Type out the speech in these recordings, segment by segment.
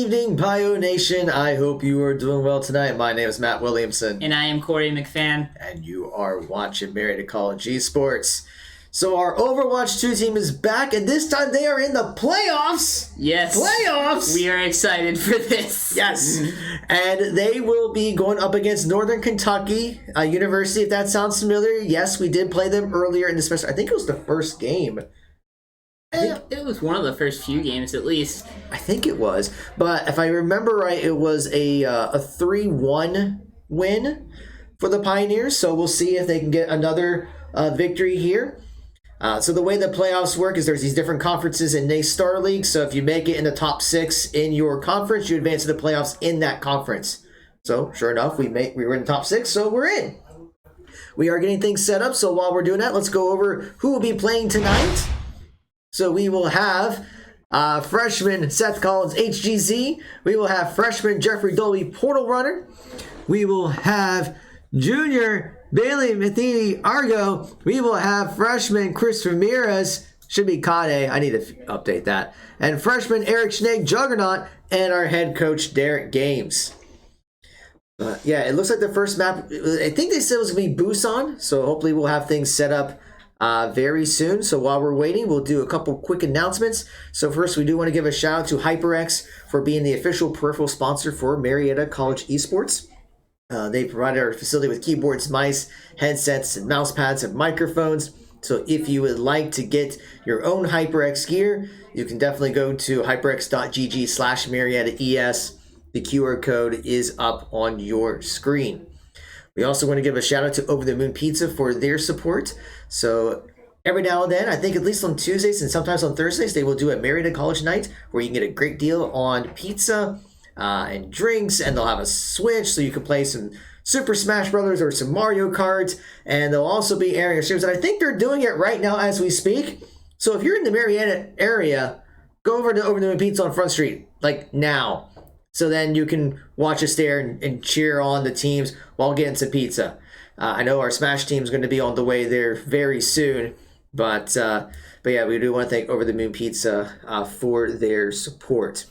evening, Bio Nation. I hope you are doing well tonight. My name is Matt Williamson. And I am Corey McFan. And you are watching Marietta College Esports. So our Overwatch 2 team is back, and this time they are in the playoffs. Yes. Playoffs! We are excited for this. Yes. And they will be going up against Northern Kentucky University, if that sounds familiar. Yes, we did play them earlier in the semester. I think it was the first game. I think it was one of the first few games, at least. I think it was. But if I remember right, it was a 3-1 win for the Pioneers. So we'll see if they can get another victory here. So the way the playoffs work is there's these different conferences in NACE Starleague. So if you make it in the top 6 in your conference, you advance to the playoffs in that conference. So sure enough, we were in the top 6, so we're in. We are getting things set up. So while we're doing that, let's go over who will be playing tonight. So we will have freshman Seth Collins, HGZ. We will have freshman Jeffrey Dolby, Portal Runner. We will have junior Bailey Matheny, Argo. We will have freshman Chris Ramirez. Should be Kade. I need to update that. And freshman Eric Schnegg, Juggernaut. And our head coach, Derek Games. Yeah, it looks like the first map, I think they said it was going to be Busan. So hopefully we'll have things set up very soon. So while we're waiting, we'll do a couple quick announcements. So first, we do want to give a shout out to HyperX for being the official peripheral sponsor for Marietta College Esports. They provided our facility with keyboards, mice, headsets, and mouse pads and microphones. So if you would like to get your own HyperX gear, you can definitely go to hyperx.gg/MariettaES. The QR code is up on your screen. We also want to give a shout out to Over the Moon Pizza for their support. So every now and then, I think at least on Tuesdays and sometimes on Thursdays, they will do a Marietta College night where you can get a great deal on pizza and drinks, and they'll have a Switch so you can play some Super Smash Brothers or some Mario Kart, and they'll also be airing streams. And I think they're doing it right now as we speak. So if you're in the Marietta area, go over to Over the Moon Pizza on Front Street, like now. So then you can watch us there and cheer on the teams while getting some pizza. I know our Smash team is going to be on the way there very soon. But yeah, we do want to thank Over the Moon Pizza for their support.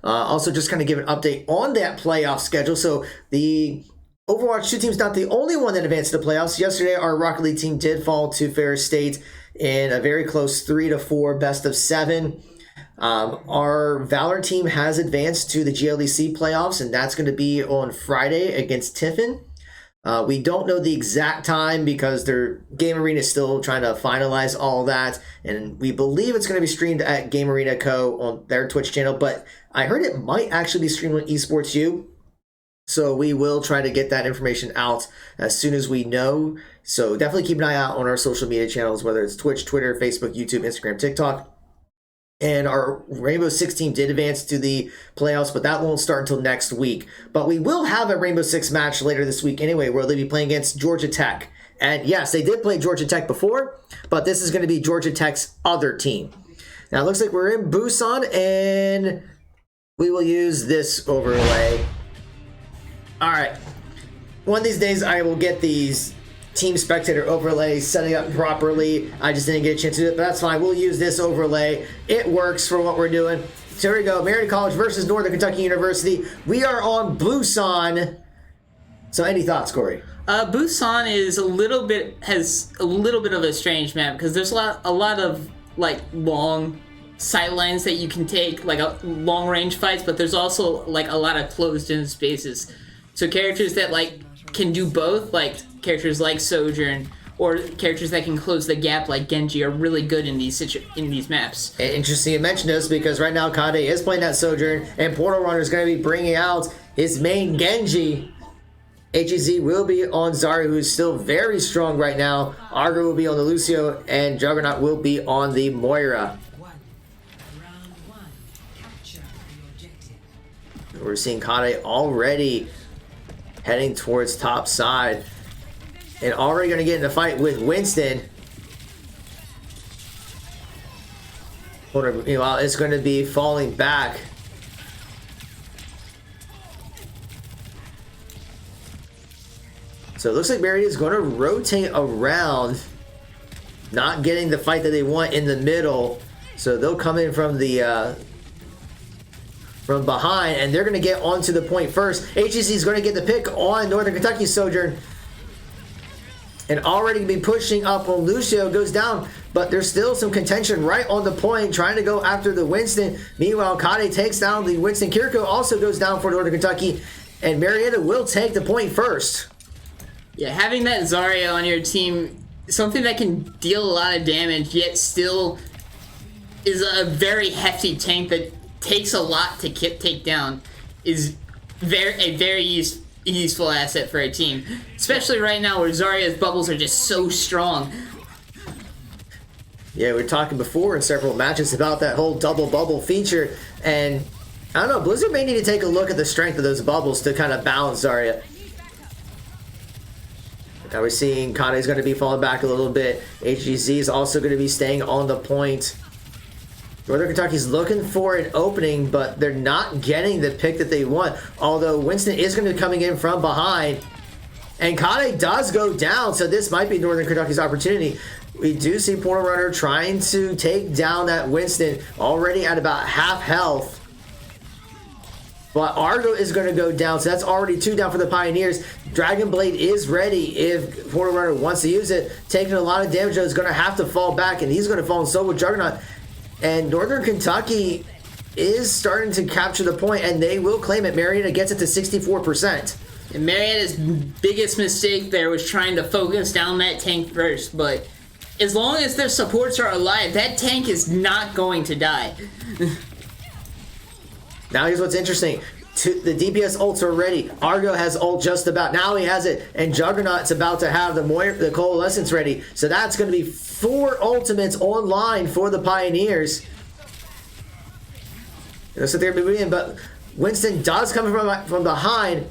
Also, just kind of give an update on that playoff schedule. So the Overwatch 2 team is not the only one that advanced to the playoffs. Yesterday, our Rocket League team did fall to Ferris State in a very close 3-4 best of 7. Our Valor team has advanced to the GLEC playoffs, and that's going to be on Friday against Tiffin. We don't know the exact time because their Game Arena is still trying to finalize all that, and we believe it's going to be streamed at Game Arena Co. on their Twitch channel, but I heard it might actually be streamed on Esports U, so we will try to get that information out as soon as we know. So definitely keep an eye out on our social media channels, whether it's Twitch, Twitter, Facebook, YouTube, Instagram, TikTok. And our Rainbow Six team did advance to the playoffs, but that won't start until next week. But we will have a Rainbow Six match later this week anyway, where they'll be playing against Georgia Tech. And yes, they did play Georgia Tech before, but this is going to be Georgia Tech's other team. Now it looks like we're in Busan, and we will use this overlay. All right. One of these days, I will get these Team Spectator overlays setting up properly. I just didn't get a chance to do it, but that's fine. We'll use this overlay. It works for what we're doing. So here we go. Marietta College versus Northern Kentucky University. We are on Busan. So any thoughts, Corey? Busan is has a little bit of a strange map because there's a lot of like long sight lines that you can take, like long range fights, but there's also like a lot of closed in spaces. So characters that like can do both, like characters like Sojourn or characters that can close the gap like Genji, are really good in these maps. Interesting you mention this because right now Kade is playing that Sojourn, and Portal Runner is going to be bringing out his main Genji. HEZ will be on Zarya, who is still very strong right now. Argo will be on the Lucio, and Juggernaut will be on the Moira. We're seeing Kade already heading towards top side and already going to get in a fight with Winston. Meanwhile, it's going to be falling back. So it looks like Marietta is going to rotate around, not getting the fight that they want in the middle. So they'll come in from the from behind, and they're going to get onto the point first. HGC is going to get the pick on Northern Kentucky Sojourn. And already going to be pushing up on Lucio. Goes down, but there's still some contention right on the point, trying to go after the Winston. Meanwhile, Kade takes down the Winston. Kiriko also goes down for Northern Kentucky, and Marietta will take the point first. Yeah, having that Zarya on your team, something that can deal a lot of damage, yet still is a very hefty tank that takes a lot to take down, is a very useful asset for a team, especially right now where Zarya's bubbles are just so strong. Yeah, we were talking before in several matches about that whole double bubble feature, and I don't know, Blizzard may need to take a look at the strength of those bubbles to kind of balance Zarya. Now we're seeing Kane's going to be falling back a little bit. HGZ is also going to be staying on the point. Northern Kentucky's looking for an opening, but they're not getting the pick that they want. Although Winston is going to be coming in from behind. And Kade does go down, so this might be Northern Kentucky's opportunity. We do see Portal Runner trying to take down that Winston, already at about half health. But Argo is going to go down, so that's already 2 down for the Pioneers. Dragon Blade is ready if Portal Runner wants to use it. Taking a lot of damage, though, is going to have to fall back, and he's going to fall in so with Juggernaut. And Northern Kentucky is starting to capture the point, and they will claim it. Marietta gets it to 64%. And Marietta's biggest mistake there was trying to focus down that tank first, but as long as their supports are alive, that tank is not going to die. Now here's what's interesting. The DPS ults are ready. Argo has ult just about. Now he has it. And Juggernaut's about to have the Coalescence ready. So that's going to be 4 ultimates online for the Pioneers. They'll sit there moving in, but Winston does come from behind.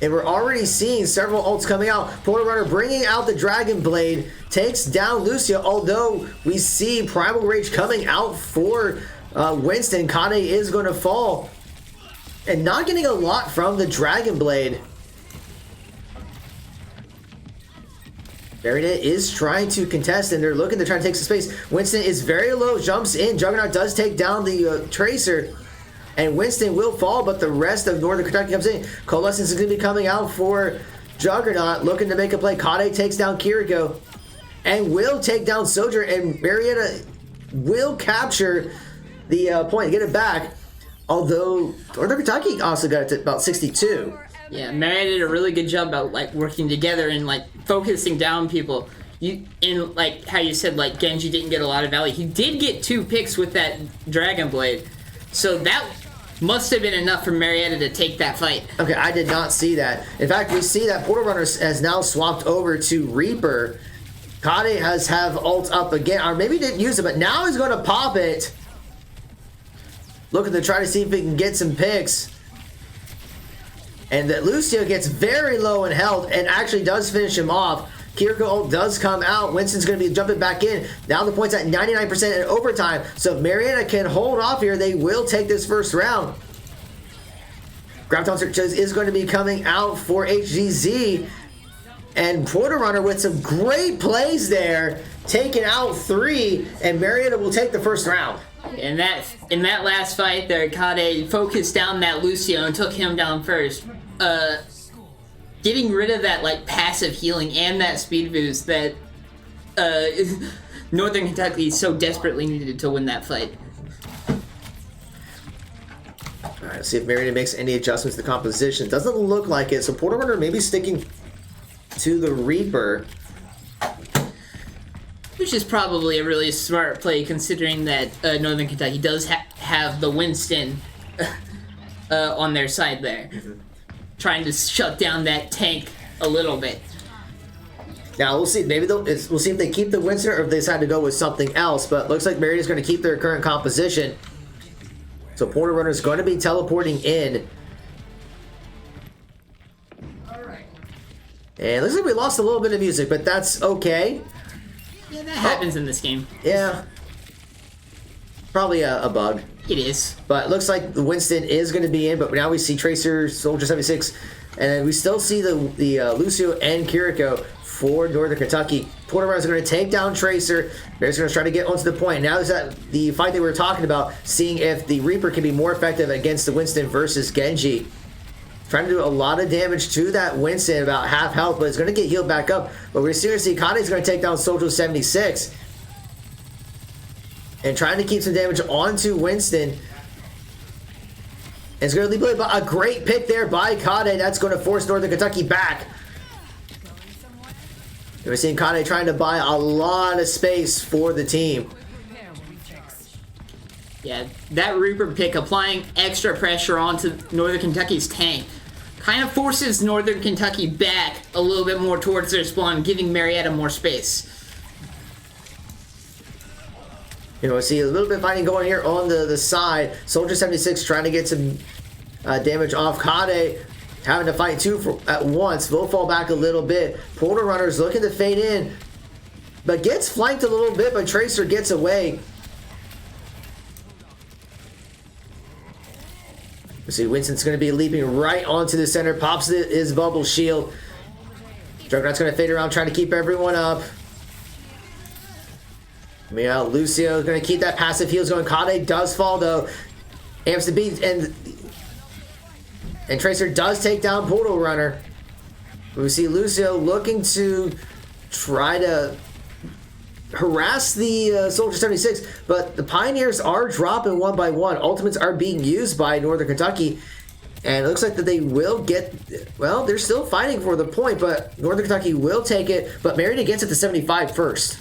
And we're already seeing several ults coming out. Portal Runner bringing out the Dragon Blade. Takes down Lucio. Although we see Primal Rage coming out for Winston. Kade is going to fall. And not getting a lot from the Dragon Blade. Marietta is trying to contest, and they're looking to try to take some space. Winston is very low, jumps in. Juggernaut does take down the Tracer. And Winston will fall, but the rest of Northern Kentucky comes in. Coalescence is going to be coming out for Juggernaut, looking to make a play. Kade takes down Kiriko and will take down Soldier, and Marietta will capture the point, get it back. Although Northern Kentucky also got it to about 62. Yeah, Marietta did a really good job about working together and focusing down people. In how you said, Genji didn't get a lot of value. He did get 2 picks with that Dragon Blade, so that must have been enough for Marietta to take that fight. Okay, I did not see that. In fact, we see that Portal Runner has now swapped over to Reaper. Kade has ult up again, or maybe didn't use it, but now he's going to pop it. Looking to try to see if he can get some picks. And that Lucio gets very low in health and actually does finish him off. Kiriko ult does come out. Winston's going to be jumping back in. Now the point's at 99% in overtime. So if Marietta can hold off here, they will take this first round. Graviton Search is going to be coming out for HGZ. And Portal Runner with some great plays there, taking out 3, and Marietta will take the first round. In that last fight there, Kade focused down that Lucio and took him down first. Getting rid of that passive healing and that speed boost that Northern Kentucky so desperately needed to win that fight. Alright, let's see if Marietta makes any adjustments to the composition. Doesn't look like it, so Portal Runner maybe sticking to the Reaper. Which is probably a really smart play considering that Northern Kentucky does have the Winston on their side there. Trying to shut down that tank a little bit. Now we'll see. Maybe we'll see if they keep the Winston or if they decide to go with something else. But looks like Marietta's going to keep their current composition. So Portal Runner is going to be teleporting in. And looks like we lost a little bit of music, but that's okay. Yeah, that happens in this game. Yeah. Probably a bug. It is. But it looks like the Winston is going to be in, but now we see Tracer, Soldier 76, and we still see the Lucio and Kiriko for Northern Kentucky. Porter Runner's going to take down Tracer. They're going to try to get onto the point. Now is that the fight that we were talking about, seeing if the Reaper can be more effective against the Winston versus Genji. Trying to do a lot of damage to that Winston, about half health, but it's going to get healed back up. But we're seriously, Kane's going to take down Soldier 76. And trying to keep some damage onto Winston. It's going to leave a great pick there by Kane. That's going to force Northern Kentucky back. We're seeing Kane trying to buy a lot of space for the team. Yeah, that Reaper pick applying extra pressure onto Northern Kentucky's tank kind of forces Northern Kentucky back a little bit more towards their spawn, giving Marietta more space. You know, see a little bit of fighting going here on the side. Soldier 76 trying to get some damage off. Kade having to fight two at once. Will fall back a little bit. Porter Runner's looking to fade in, but gets flanked a little bit, but Tracer gets away. See, Winston's going to be leaping right onto the center. Pops his bubble shield. Juggernaut's going to fade around, trying to keep everyone up. Meanwhile, Lucio's going to keep that passive heals going. Kade does fall, though. Amps the beat, and Tracer does take down Portal Runner. We see Lucio looking to try to harass the Soldier 76, but the Pioneers are dropping one by one. Ultimates are being used by Northern Kentucky, and it looks like that they will get, well, they're still fighting for the point, but Northern Kentucky will take it, but Marietta gets it to 75 first.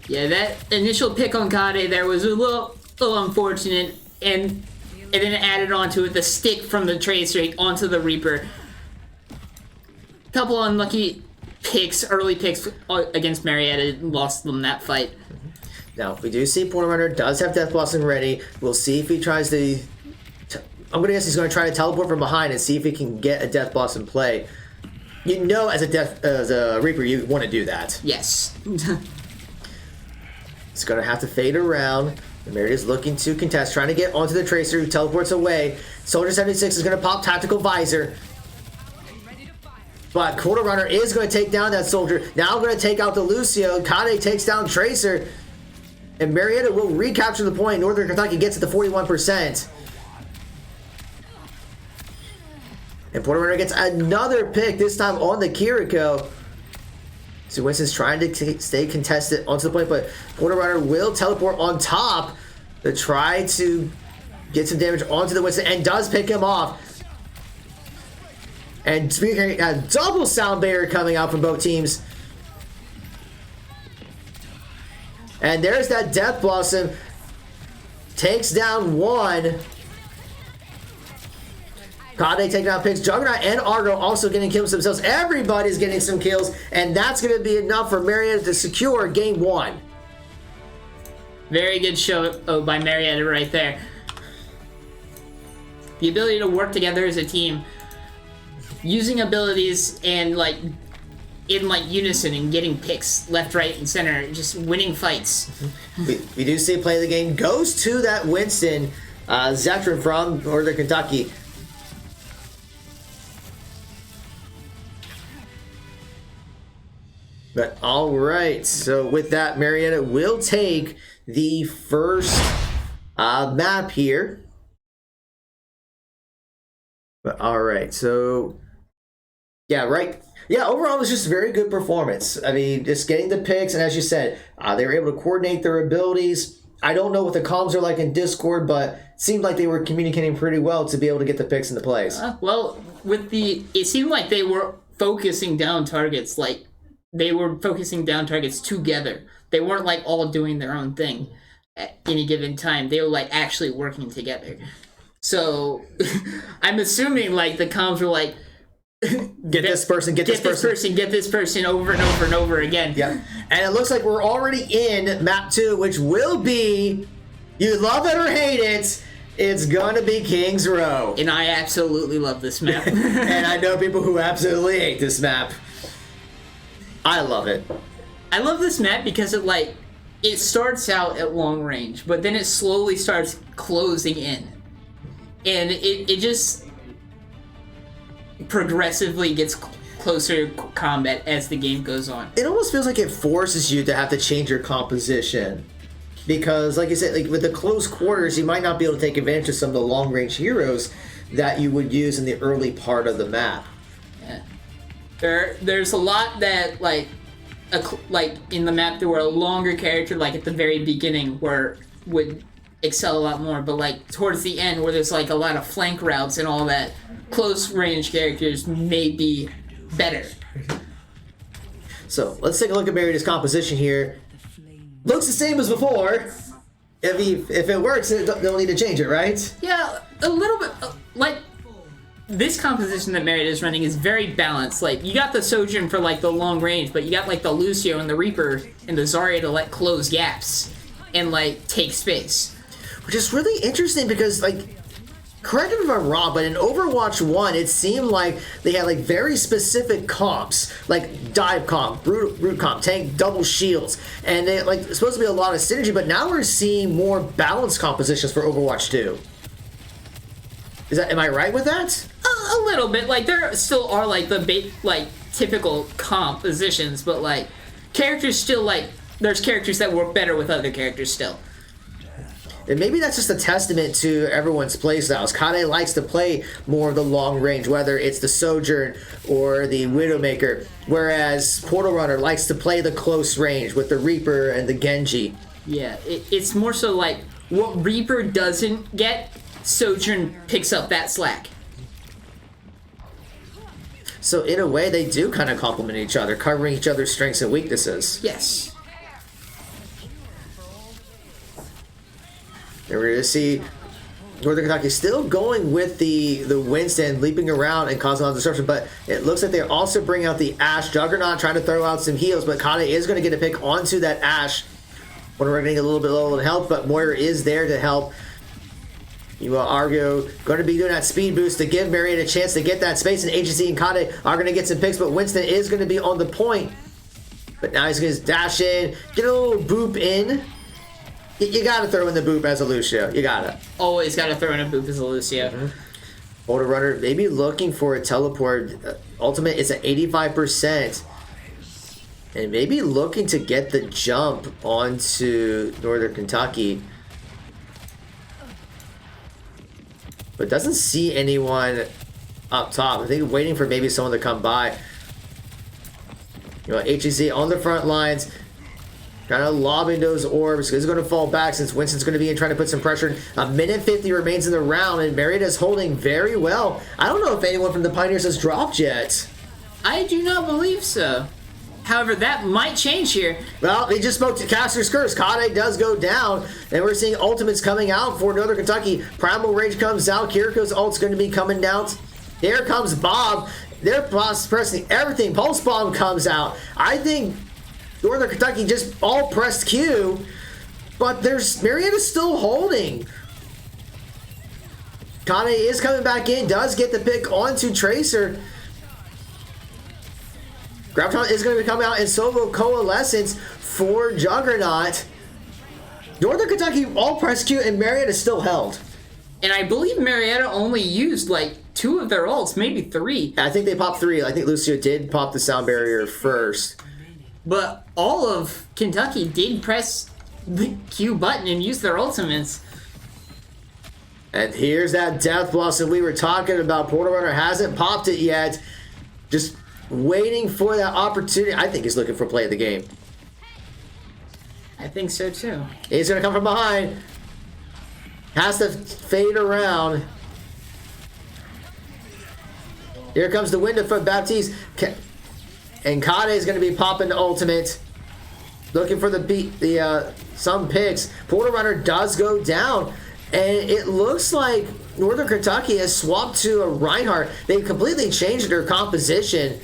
Yeah, that initial pick on Kade there was a little unfortunate, and then added onto it the stick from the Tracer onto the Reaper. Couple unlucky picks, early picks against Marietta, lost them that fight. Now, we do see Porter Runner does have Death Blossom ready. We'll see if he tries to... I'm going to guess he's going to try to teleport from behind and see if he can get a Death Blossom play. You know, as a Reaper, you want to do that. Yes. It's going to have to fade around. Marietta's looking to contest, trying to get onto the Tracer, who teleports away. Soldier 76 is going to pop Tactical Visor. But Porter Runner is going to take down that Soldier. Now going to take out the Lucio. Kade takes down Tracer. And Marietta will recapture the point. Northern Kentucky gets it to 41%. And Porter Runner gets another pick, this time on the Kiriko. So Winston's trying to stay contested onto the point, but Porter Runner will teleport on top to try to get some damage onto the Winston, and does pick him off. And speaking a double sound barrier coming out from both teams. And there's that Death Blossom. Takes down one. Kade taking out picks. Juggernaut and Argo also getting kills themselves. Everybody's getting some kills. And that's going to be enough for Marietta to secure game one. Very good show by Marietta right there. The ability to work together as a team, using abilities and in unison and getting picks left, right, and center, just winning fights. we do see play of the game goes to that Winston Zetron from Northern Kentucky. But all right, so with that, Marietta will take the first map here. But all right, so yeah, right. Yeah, overall it was just a very good performance. I mean, just getting the picks, and as you said, they were able to coordinate their abilities. I don't know what the comms are like in Discord, but it seemed like they were communicating pretty well to be able to get the picks into plays. It seemed like they were focusing down targets, they were focusing down targets together. They weren't all doing their own thing at any given time. They were actually working together. So I'm assuming the comms were get this person, get this person over and over and over again. Yeah. And it looks like we're already in map 2, which will be, you love it or hate it, it's gonna be Kings Row. And I absolutely love this map. And I know people who absolutely hate this map. I love it. I love this map because it starts out at long range, but then it slowly starts closing in. And it just progressively gets closer combat as the game goes on. It almost feels like it forces you to have to change your composition. Because, like I said, like with the close quarters, you might not be able to take advantage of some of the long-range heroes that you would use in the early part of the map. Yeah. There's a lot that, like in the map, there were a longer character, like at the very beginning, where would excel a lot more. But, like, towards the end, where there's, like, a lot of flank routes and all that, close-range characters may be better. So, let's take a look at Marietta's composition here. Looks the same as before. If it works, they'll need to change it, right? Yeah, a little bit. Like, this composition that Marietta is running is very balanced. Like, you got the Sojourn for, like, the long range, but you got, like, the Lucio and the Reaper and the Zarya to, like, close gaps and, like, take space. Which is really interesting because, like, correct me if I'm wrong, but in Overwatch 1, it seemed like they had, like, very specific comps, like dive comp, root comp, tank, double shields, and they, like, it's supposed to be a lot of synergy, but now we're seeing more balanced compositions for Overwatch 2. Am I right with that? A little bit. Like, there still are, like, the typical compositions, but, like, characters still, like, there's characters that work better with other characters still. And maybe that's just a testament to everyone's playstyles. Kade likes to play more of the long range, whether it's the Sojourn or the Widowmaker, whereas Portal Runner likes to play the close range with the Reaper and the Genji. Yeah, it's more so like what Reaper doesn't get, Sojourn picks up that slack. So in a way, they do kind of complement each other, covering each other's strengths and weaknesses. Yes. And we're going to see Northern Kentucky still going with the Winston, leaping around and causing a lot of disruption, but it looks like they're also bringing out the Ashe. Juggernaut trying to throw out some heals, but Kade is going to get a pick onto that Ashe. When we're getting a little bit low in health, but Moira is there to help. You Argo going to be doing that speed boost to give Marietta a chance to get that space, and Agency and Kade are going to get some picks, but Winston is going to be on the point. But now he's going to dash in, get a little boop in. You gotta throw in the boop as a Lucio. You gotta. Always gotta throw in a boop as a Lucio. Mm-hmm. Older runner, maybe looking for a teleport. Ultimate is at 85%. And maybe looking to get the jump onto Northern Kentucky. But doesn't see anyone up top. I think waiting for maybe someone to come by. You know, HEC on the front lines. Kind of lobbing those orbs. He's going to fall back since Winston's going to be in trying to put some pressure. A minute 50 remains in the round, and Marietta's holding very well. I don't know if anyone from the Pioneers has dropped yet. I do not believe so. However, that might change here. Well, they just spoke to Caster's Curse. Kade does go down, and we're seeing ultimates coming out for Northern Kentucky. Primal Rage comes out. Kiriko's ult's going to be coming down. Here comes Bob. They're pressing everything. Pulse Bomb comes out. I think Northern Kentucky just all pressed Q, but Marietta's still holding. Kade is coming back in, does get the pick onto Tracer. Graviton is going to come out in solo coalescence for Juggernaut. Northern Kentucky all pressed Q, and Marietta still held. And I believe Marietta only used like 2 of their ults, maybe 3. I think they popped 3. I think Lucio did pop the sound barrier first. But all of Kentucky did press the Q button and use their ultimates. And here's that Death Blossom we were talking about. Portal Runner hasn't popped it yet. Just waiting for that opportunity. I think he's looking for play of the game. I think so too. He's going to come from behind. Has to fade around. Here comes the window for Baptiste. And Kade is going to be popping the ultimate. Looking for some picks. Portal Runner does go down. And it looks like Northern Kentucky has swapped to a Reinhardt. They've completely changed their composition.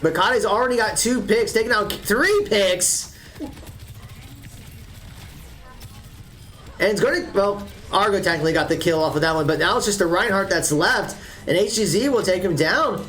But Kade's already got 2 picks, taking out 3 picks. And it's going to, well, Argo technically got the kill off of that one, but now it's just a Reinhardt that's left. And HGZ will take him down.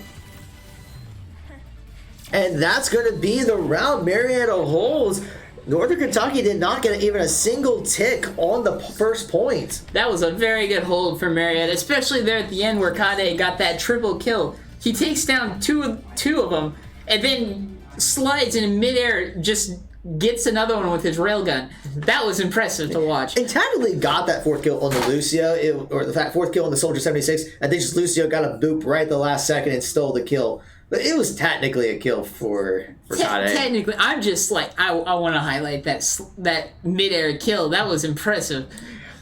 And that's going to be the round. Marietta holds. Northern Kentucky did not get even a single tick on the first point. That was a very good hold for Marietta, especially there at the end where Kade got that triple kill. He takes down two of them, and then slides in midair, just gets another one with his railgun. That was impressive to watch. And technically got that 4th kill on the Lucio, or the 4th kill on the Soldier 76. I think just Lucio got a boop right at the last second and stole the kill. But it was technically a kill for Kade. Technically, I'm just like, I want to highlight that midair kill. That was impressive.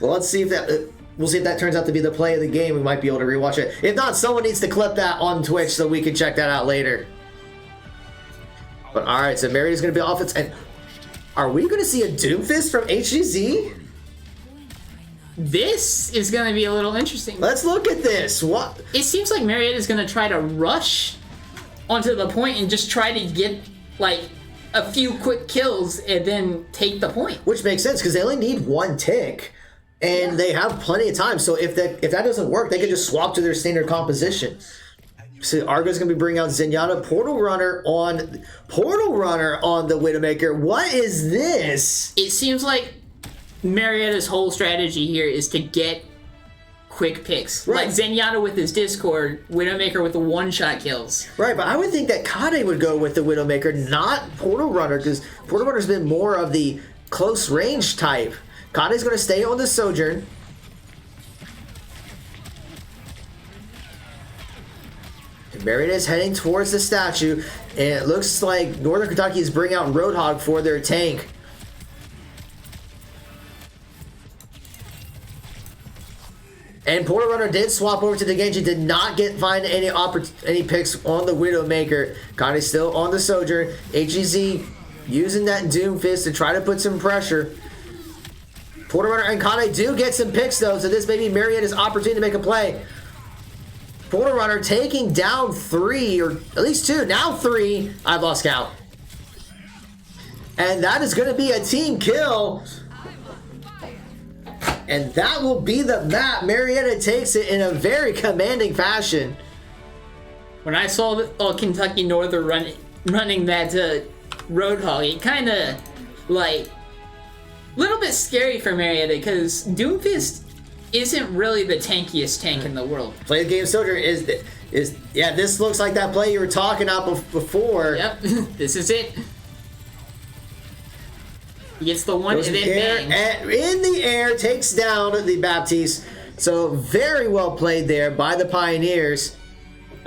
Well, let's see if that... We'll see if that turns out to be the play of the game. We might be able to rewatch it. If not, someone needs to clip that on Twitch so we can check that out later. But alright, so Marietta's going to be offense. And are we going to see a Doomfist from HGZ? This is going to be a little interesting. Let's look at this. What? It seems like Marietta is going to try to rush onto the point and just try to get, like, a few quick kills and then take the point. Which makes sense, because they only need 1 tick. And they have plenty of time, so if that doesn't work, they can just swap to their standard composition. So Argo's gonna be bringing out Zenyatta, Portal Runner on the Widowmaker. What is this? It seems like Marietta's whole strategy here is to get quick picks. Right. Like Zenyatta with his Discord, Widowmaker with the one-shot kills. Right, but I would think that Kade would go with the Widowmaker, not Portal Runner, because Portal Runner's been more of the close range type. Kade's going to stay on the Sojourn. Marietta's heading towards the statue, and it looks like Northern Kentucky is bringing out Roadhog for their tank. And Portal Runner did swap over to the Genji, did not find any picks on the Widowmaker. Kade's still on the Sojourn. HEZ using that Doomfist to try to put some pressure. Portal Runner and Kade do get some picks, though, so this may be Marietta's opportunity to make a play. Portal Runner taking down 3, or at least 2, now 3. I've lost count. And that is going to be a team kill. And that will be the map. Marietta takes it in a very commanding fashion. When I saw Kentucky Northern running that Roadhog, it kind of, like... little bit scary for Marietta, because Doomfist isn't really the tankiest tank in the world. Play the game Soldier is yeah, this looks like that play you were talking about before. Yep, this is it. He gets the one and then bang. In the air, takes down the Baptiste. So very well played there by the Pioneers.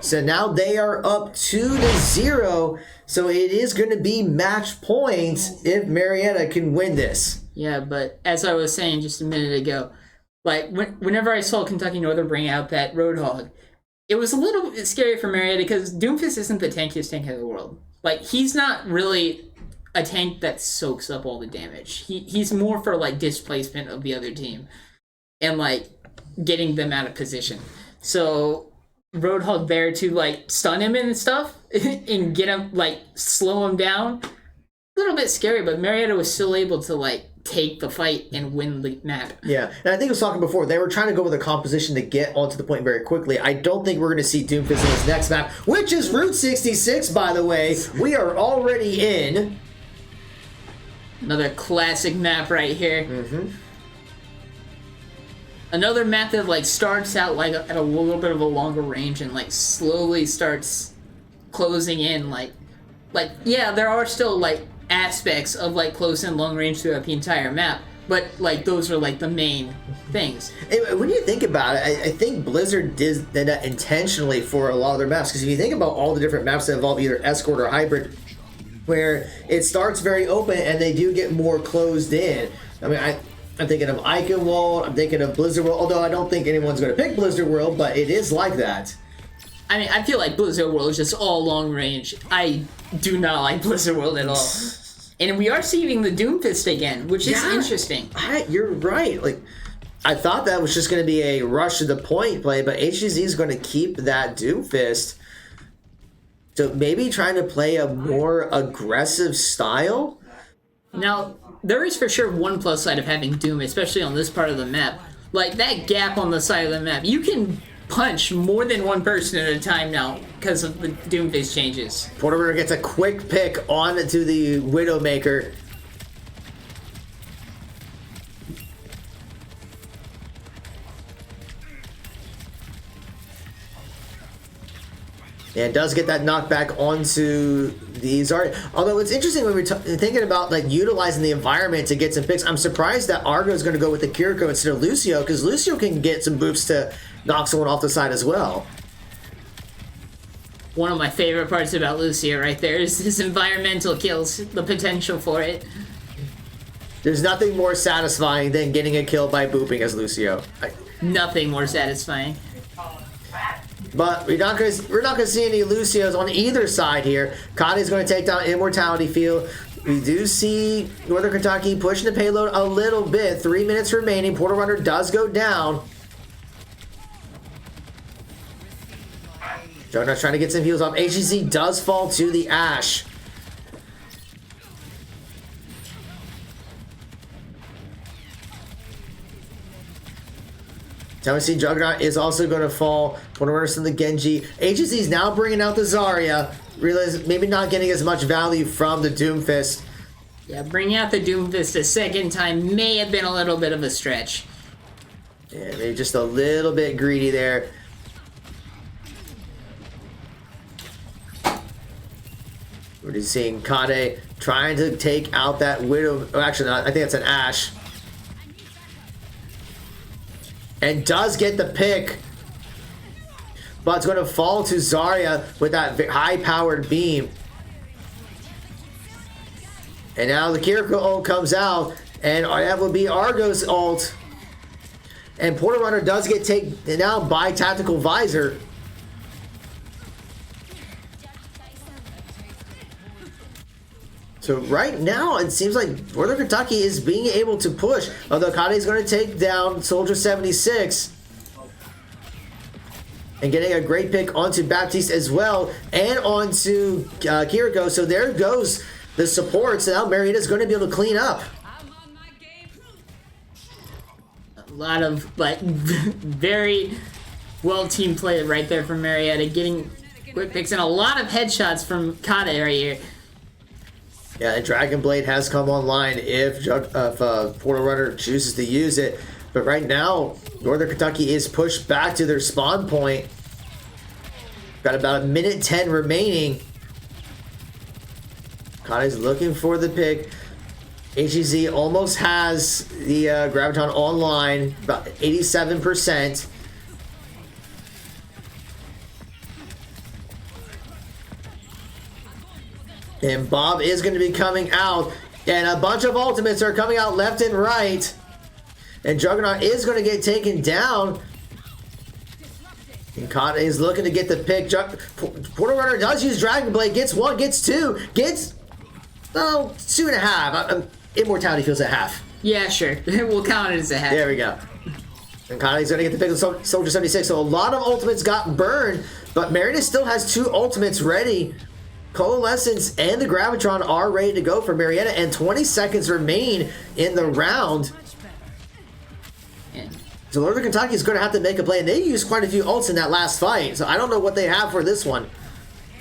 So now they are up 2-0. So it is going to be match points if Marietta can win this. Yeah, but as I was saying just a minute ago, like whenever I saw Kentucky Northern bring out that Roadhog, it was a little bit scary for Marietta because Doomfist isn't the tankiest tank in the world. Like, he's not really a tank that soaks up all the damage. He's more for, like, displacement of the other team and, like, getting them out of position. So Roadhog there to, like, stun him and stuff and get him, like, slow him down. A little bit scary, but Marietta was still able to, like, take the fight and win the map. Yeah, and I think I was talking before, they were trying to go with a composition to get onto the point very quickly. I don't think we're going to see Doomfist in this next map, which is Route 66, by the way. We are already in. Another classic map right here. Mm-hmm. Another map that, like, starts out, like, at a little bit of a longer range and, like, slowly starts closing in, like, yeah, there are still, like, aspects of, like, close and long range throughout the entire map, but, like, those are, like, the main things. When you think about it, I think Blizzard did that intentionally for a lot of their maps, because if you think about all the different maps that involve either escort or hybrid, where it starts very open and they do get more closed in. I mean, I'm thinking of Eichenwald, I'm thinking of Blizzard World, although I don't think anyone's going to pick Blizzard World, but it is like that. I mean, I feel like Blizzard World is just all long range. I do not like Blizzard World at all. And we are seeing the Doomfist again, which is interesting. You're right. Like, I thought that was just going to be a rush to the point play, but HGZ is going to keep that Doomfist. So maybe trying to play a more aggressive style? Now, there is for sure one plus side of having Doom, especially on this part of the map. Like, that gap on the side of the map, you can punch more than one person at a time now because of the Doomfist changes. Porter gets a quick pick onto the Widowmaker. And does get that knockback onto the Zarya. Although it's interesting when we're thinking about like utilizing the environment to get some picks. I'm surprised that Argo is going to go with the Kiriko instead of Lucio, because Lucio can get some boosts to knock someone off the side as well. One of my favorite parts about Lucio right there is his environmental kills, the potential for it. There's nothing more satisfying than getting a kill by booping as Lucio. Nothing more satisfying. But we're not gonna see any Lucios on either side here. Kade's going to take down Immortality Field. We do see Northern Kentucky pushing the payload a little bit. 3 minutes remaining. Portal Runner does go down. Juggernaut's trying to get some heals off. HGC does fall to the Ash. Tennessee Juggernaut is also going to fall. Portal Runner's to the Genji. HGC's now bringing out the Zarya. Realize maybe not getting as much value from the Doomfist. Yeah, bringing out the Doomfist a second time may have been a little bit of a stretch. Yeah, maybe just a little bit greedy there. We're just seeing Kade trying to take out that Widow. Oh, actually, not. I think it's an Ashe. And does get the pick. But it's going to fall to Zarya with that high-powered beam. And now the Kiriko ult comes out. And that will be Argo's ult. And Portal Runner does get taken out by Tactical Visor. So right now, it seems like Northern Kentucky is being able to push. Although Kade is going to take down Soldier 76. And getting a great pick onto Baptiste as well. And onto Kiriko. So there goes the support. So now Marietta's going to be able to clean up. A lot of like very well team play right there from Marietta. Getting quick picks and a lot of headshots from Kade right here. Yeah, and Dragon Blade has come online if Portal Runner chooses to use it. But right now, Northern Kentucky is pushed back to their spawn point. Got about 1:10 remaining. Kade's looking for the pick. HEZ almost has the Graviton online, about 87%. And Bob is going to be coming out. And a bunch of ultimates are coming out left and right. And Juggernaut is going to get taken down. And Kade is looking to get the pick. Portal Runner does use Dragon Blade. Gets one, gets two, gets... Oh, 2.5. Immortality feels at half. Yeah, sure. We'll count it as a half. There we go. And Kade's going to get the pick of Soldier 76. So a lot of ultimates got burned. But Marietta still has 2 ultimates ready. Coalescence and the Gravitron are ready to go for Marietta, and 20 seconds remain in the round. So Northern Kentucky is going to have to make a play, and they used quite a few ults in that last fight, so I don't know what they have for this one.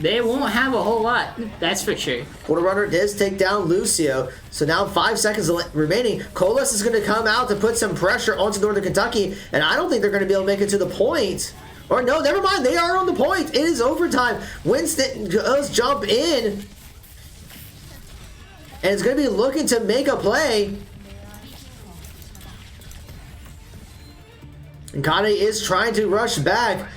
They won't have a whole lot, that's for sure. Portal Runner does take down Lucio, so now 5 seconds remaining. Coalesce is going to come out to put some pressure onto Northern Kentucky, and I don't think they're going to be able to make it to the point. Or no, never mind. They are on the point. It is overtime. Winston does jump in. And it's going to be looking to make a play. And Kade is trying to rush back.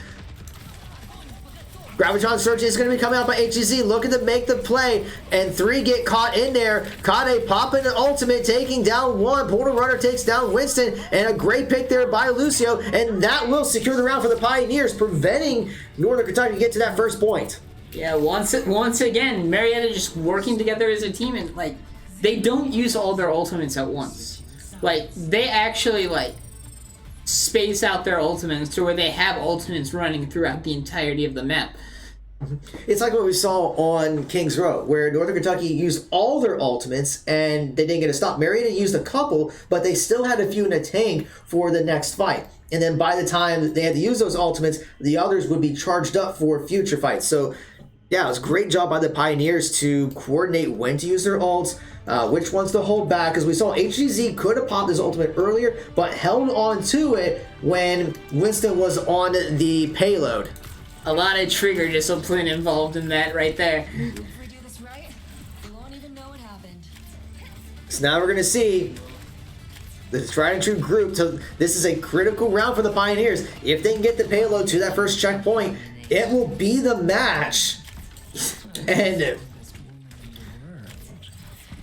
Graviton Search is going to be coming out by HGC, looking to make the play, and 3 get caught in there. Kade popping an ultimate, taking down 1. Portal Runner takes down Winston, and a great pick there by Lucio, and that will secure the round for the Pioneers, preventing Northern Kentucky to get to that first point. Yeah, once again, Marietta just working together as a team, and like they don't use all their ultimates at once. Like they actually like space out their ultimates to where they have ultimates running throughout the entirety of the map. It's like what we saw on Kings Row, where Northern Kentucky used all their ultimates and they didn't get a stop. Marietta used a couple, but they still had a few in a tank for the next fight. And then by the time they had to use those ultimates, the others would be charged up for future fights. So yeah, it was a great job by the Pioneers to coordinate when to use their ults, which ones to hold back, because we saw HGZ could have popped his ultimate earlier, but held on to it when Winston was on the payload. a lot of trigger discipline involved in that right there. If we do this right, we won't even know it happened. So now we're going to see the tried and true group. So this is a critical round for the Pioneers. If they can get the payload to that first checkpoint, it will be the match. And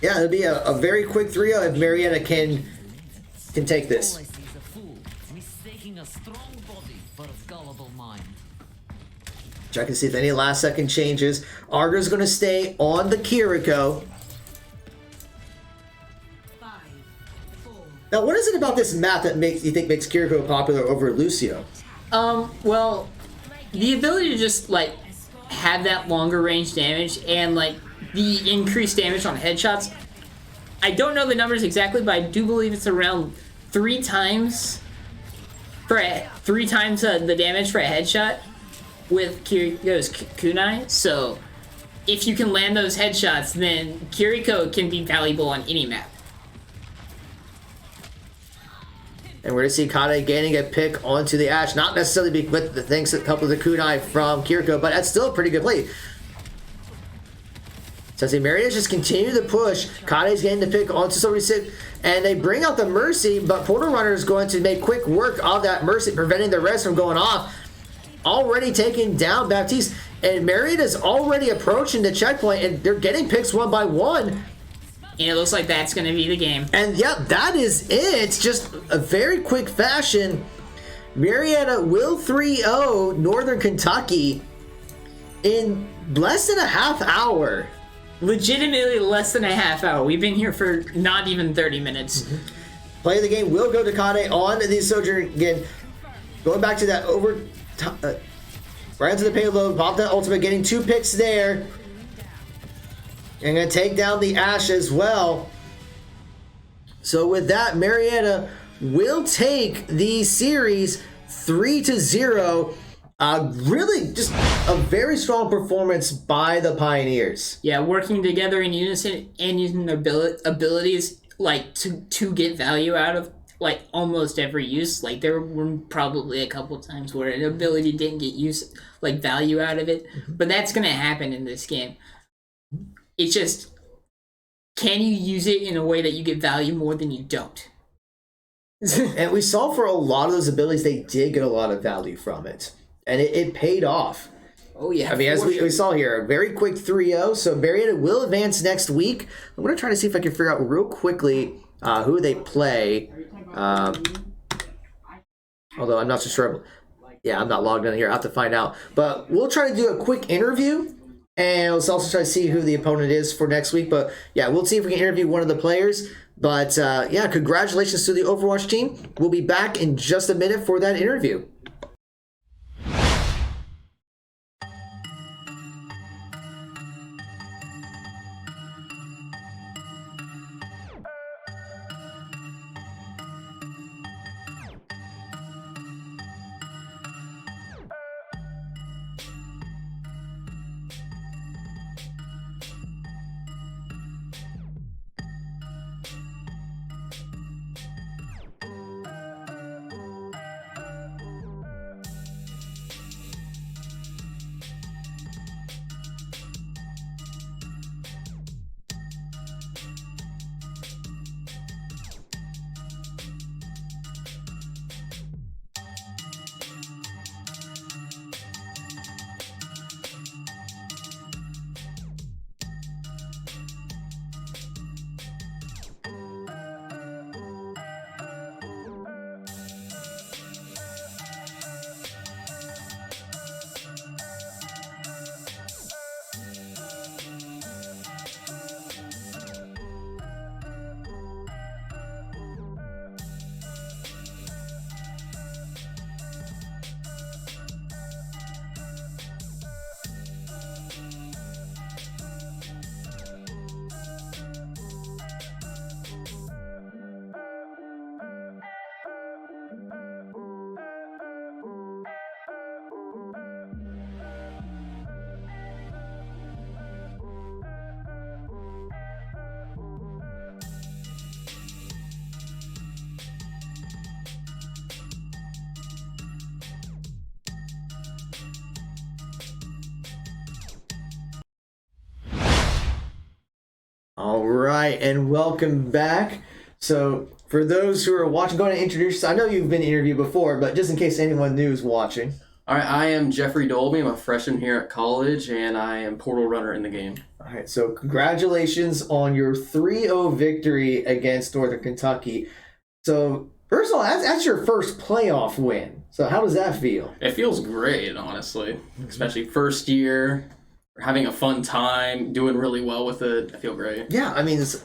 yeah, it'll be a very quick 3-0 if Marietta can take this. All I see is a fool mistaking a strong body for a gullible mind. Check to see if any last second changes. Argo's going to stay on the Kiriko. 5, 4. Now, what is it about this map that makes Kiriko popular over Lucio? Well, the ability to just, like, have that longer range damage and, like, the increased damage on headshots. I don't know the numbers exactly, but I do believe it's around 3 times the damage for a headshot with Kiriko's kunai. So if you can land those headshots, then Kiriko can be valuable on any map. And we're going to see Kade gaining a pick onto the Ashe. Not necessarily with the thanks to a couple of the kunai from Kiriko, but that's still a pretty good play. So I see Marietta just continue to push. Kade's getting the pick onto somebody sit, and they bring out the Mercy, but Portal Runner is going to make quick work of that Mercy, preventing the rest from going off. Already taking down Baptiste, and Marietta's already approaching the checkpoint, and they're getting picks one by one. And it looks like that's going to be the game. And yeah, that is it. It's just a very quick fashion. Marietta will 3-0 Northern Kentucky in less than a half hour. Legitimately less than a half hour. We've been here for not even 30 minutes. Play of the game will go to Kade on the Sojourner again. Going back to that right into the payload, pop that ultimate, getting 2 picks there. And gonna take down the Ashe as well. So with that, Marietta will take the series 3-0. Really just a very strong performance by the Pioneers. Yeah, working together in unison and using their abilities like to get value out of like almost every use. Like there were probably a couple times where an ability didn't get use like value out of it, but that's gonna happen in this game. It's just, can you use it in a way that you get value more than you don't? And we saw for a lot of those abilities, they did get a lot of value from it. And it paid off. Oh, yeah. I mean, as we saw here, a very quick 3-0. So Marietta will advance next week. I'm going to try to see if I can figure out real quickly who they play. Although I'm not so sure. Yeah, I'm not logged in here. I'll have to find out. But we'll try to do a quick interview. And we'll also try to see who the opponent is for next week. But yeah, we'll see if we can interview one of the players. But yeah, congratulations to the Overwatch team. We'll be back in just a minute for that interview. All right, and welcome back. So, for those who are watching, go ahead and introduce yourself. I know you've been interviewed before, but just in case anyone new is watching. All right, I am Jeffrey Dolby. I'm a freshman here at college, and I am portal runner in the game. All right, so congratulations on your 3-0 victory against Northern Kentucky. So, first of all, that's your first playoff win. So, how does that feel? It feels great, honestly, especially first year, having a fun time, doing really well with it. I feel great. Yeah, I mean, it's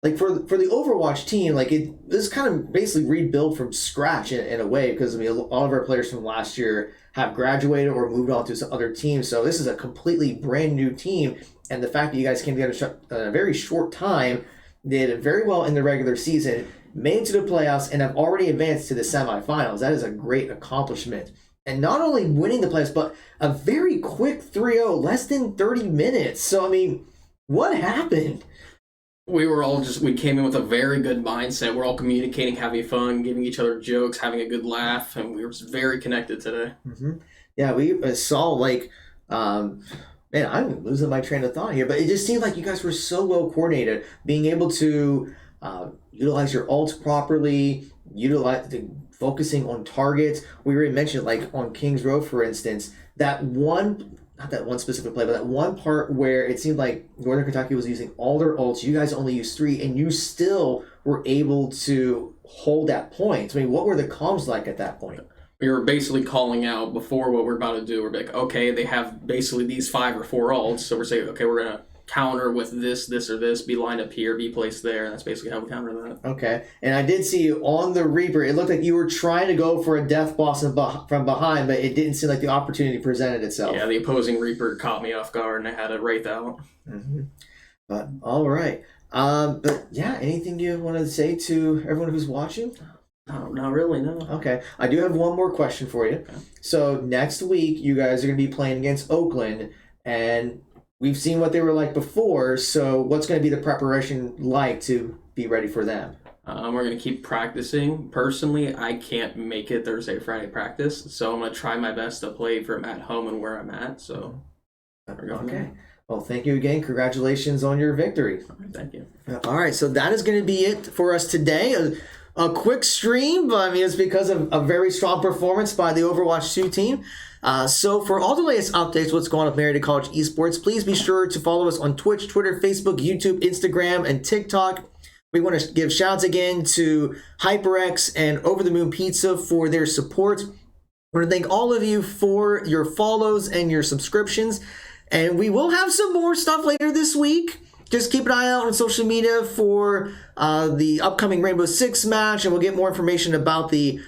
like for the Overwatch team, like this is kind of basically rebuilt from scratch in a way, because I mean, all of our players from last year have graduated or moved on to some other teams. So this is a completely brand new team, and the fact that you guys came together in a very short time, did very well in the regular season, made it to the playoffs, and have already advanced to the semifinals. That is a great accomplishment. And not only winning the playoffs, but a very quick 3-0, less than 30 minutes. So, I mean, what happened? We came in with a very good mindset. We're all communicating, having fun, giving each other jokes, having a good laugh, and we were just very connected today. Mm-hmm. Yeah, we saw, like, man, I'm losing my train of thought here, but it just seemed like you guys were so well coordinated, being able to utilize your ults properly, focusing on targets. We already mentioned, like, on Kings Row, for instance, not that one specific play, but that one part where it seemed like Northern Kentucky was using all their ults, you guys only used 3, and you still were able to hold that point. I mean, what were the comms like at that point? We were basically calling out before what we're about to do. We're like, okay, they have basically these 5 or 4 ults, so we're saying, okay, we're going to counter with this, or this, be lined up here, be placed there, and that's basically how we counter that. Okay, and I did see you on the Reaper, it looked like you were trying to go for a death boss from behind, but it didn't seem like the opportunity presented itself. Yeah, the opposing Reaper caught me off guard, and I had to wraith out. Mm-hmm. But, all right. But, yeah, anything you want to say to everyone who's watching? No, not really, no. Okay, I do have one more question for you. Okay. So, next week, you guys are going to be playing against Oakland, and we've seen what they were like before, so what's going to be the preparation like to be ready for them? We're going to keep practicing. Personally, I can't make it Thursday, Friday practice, so I'm going to try my best to play from at home and where I'm at. So, okay. Well, thank you again. Congratulations on your victory. Thank you. All right, so that is going to be it for us today. A quick stream, but I mean, it's because of a very strong performance by the Overwatch 2 team. So for all the latest updates, what's going on with Marietta College Esports, please be sure to follow us on Twitch, Twitter, Facebook, YouTube, Instagram, and TikTok. We want to give shouts again to HyperX and Over the Moon Pizza for their support. I want to thank all of you for your follows and your subscriptions. And we will have some more stuff later this week. Just keep an eye out on social media for the upcoming Rainbow Six match, and we'll get more information about the